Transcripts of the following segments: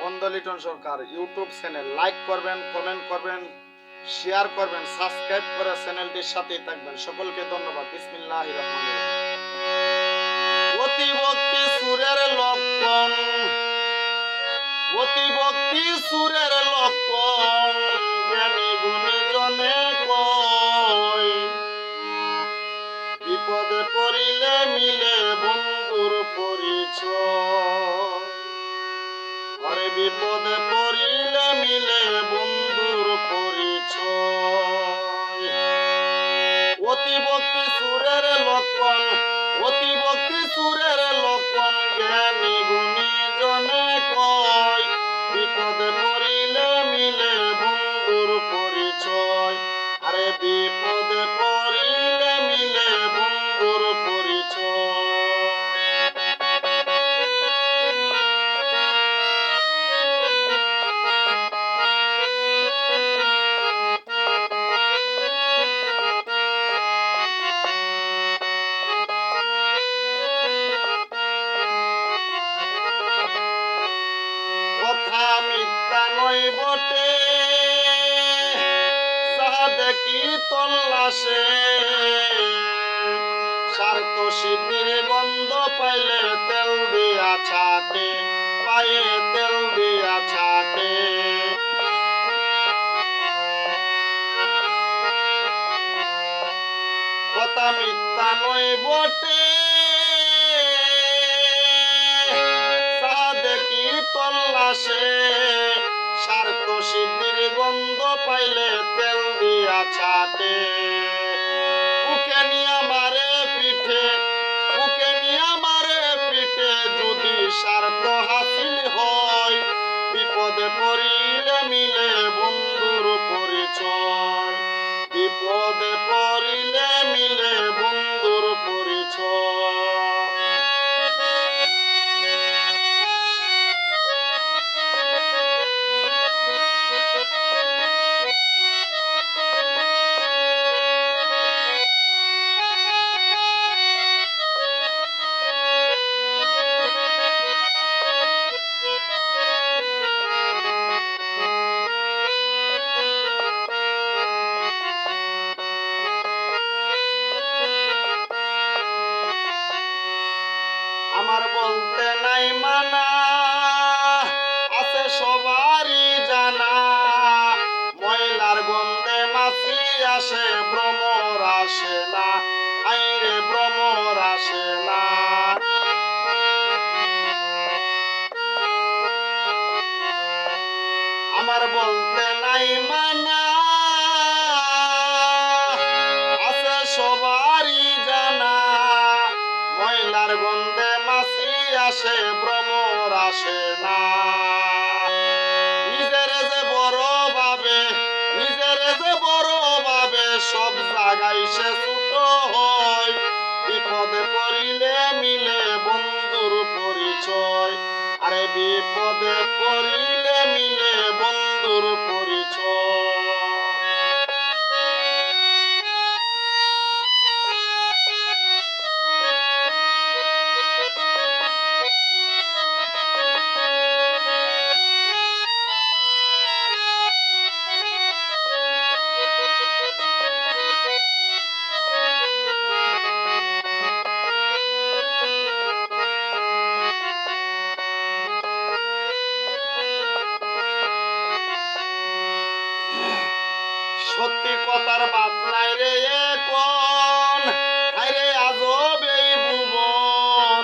বন্ধু লিটন সরকার YouTube channel like করবেন, comment করবেন, শেয়ার করবেন, সাবস্ক্রাইব করে চ্যানেলটির সাথেই থাকবেন। সকলকে ধন্যবাদ। বিসমিল্লাহির রহমানির রহিম। অতি ভক্তি সুরের লক্ষণ, অতি ভক্তি সুরের লক্ষণ, জ্ঞানী গুণীজনে কয়, বিপদে পড়িলে মিলে বন্ধুর পরিচয়। আরে বিপদে পড়িলে মিলে বন্ধুর পরিচয়। অতি ভক্তি সুরের লক্ষণ, অতি ভক্তি সুরের লক্ষণ, জ্ঞানী গুণীজনে কয়, বিপদে পড়িলে মিলে বন্ধুর পরিচয়। আরে বিপদে পড়িলে মিলে বন্ধুর পরিচয়। কথা মিথ্যা নয় বটে, যাহা দেখি তল্লাশে, স্বার্থ সিদ্ধির গন্ধ পাইলে তেল দিয়া ছাটে, পায়ে তেল দিয়া ছাটে। কথা মিথ্যা নয় বটে, যাহা দেখি তল্লাশে, স্বার্থ সিদ্ধির গন্ধ পাইলে তেল দিয়া ছাটে। বুকে নিয়া মারে পিঠে, বুকে নিয়া মারে পিঠে, যদি স্বার্থ হাসিল হয়, বিপদে পড়িলে মিলে বন্ধুর পরিচয়। বিপদে পড়িলে মিলে বন্ধুর পরিচয়। আমার বলতে নাই মানা, আছে সবারই জানা, ময়লার গন্ধে মাছি আসে, ভ্রমর আসে না, আইরে ভ্রমর আসে না। আমার বলতে নাই মানা, আছে সবারই জানা, ময়লার গন্ধে মাছি আসে, ভ্রমর আসে না। নিজের যে বড় ভাবে, নিজের যে বড় ভাবে, সব জায়গায় সে ছোট হয়, বিপদে পড়িলে মিলে বন্ধুর পরিচয়। আরে বিপদে পড়িলে মিলে বন্ধুর পরিচয়। সত্যি কথার বাদ নাই রে এখন, হায়রে আজব এই ভুবন,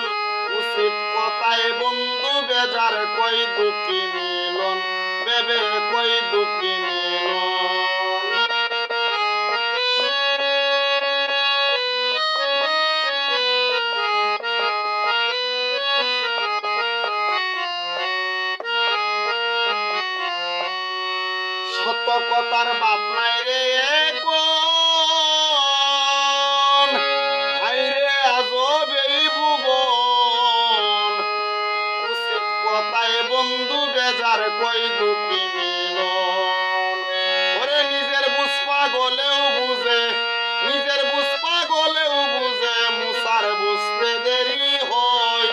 উচিত কথায় বন্ধু বেজার, কই দুঃখী মিলন, বেবে কই দুঃখী মিলন। সত্য কথার বাদ নাই রে এখন, হায়রে আজব এই ভুবন, উচিত কথায় বন্ধু বেজার, কই দুঃখী মিলন। ওরে নিজের বুঝ পাগলেও বুঝে, নিজের বুঝ পাগলেও বুঝে, মুসার বুঝতে দেরি হয়,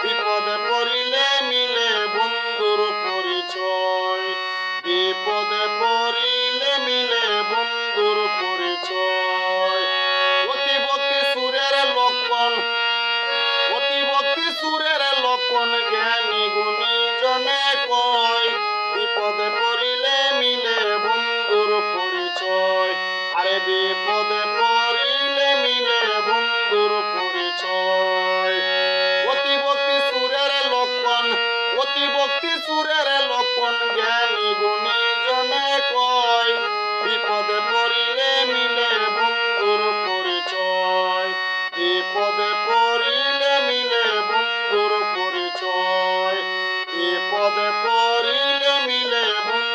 বিপদে পড়িলে মিলে বন্ধুর পরিচয়। অতি ভক্তি সুরের লক্ষণ জ্ঞানী গুণী জনে কয় বিপদে পড়িলে মিলে বন্ধুর পরিচয় বিপদে পড়িলে মিলে বন্ধুর পরিচয় বিপদে পড়িলে মিলে বন্ধুর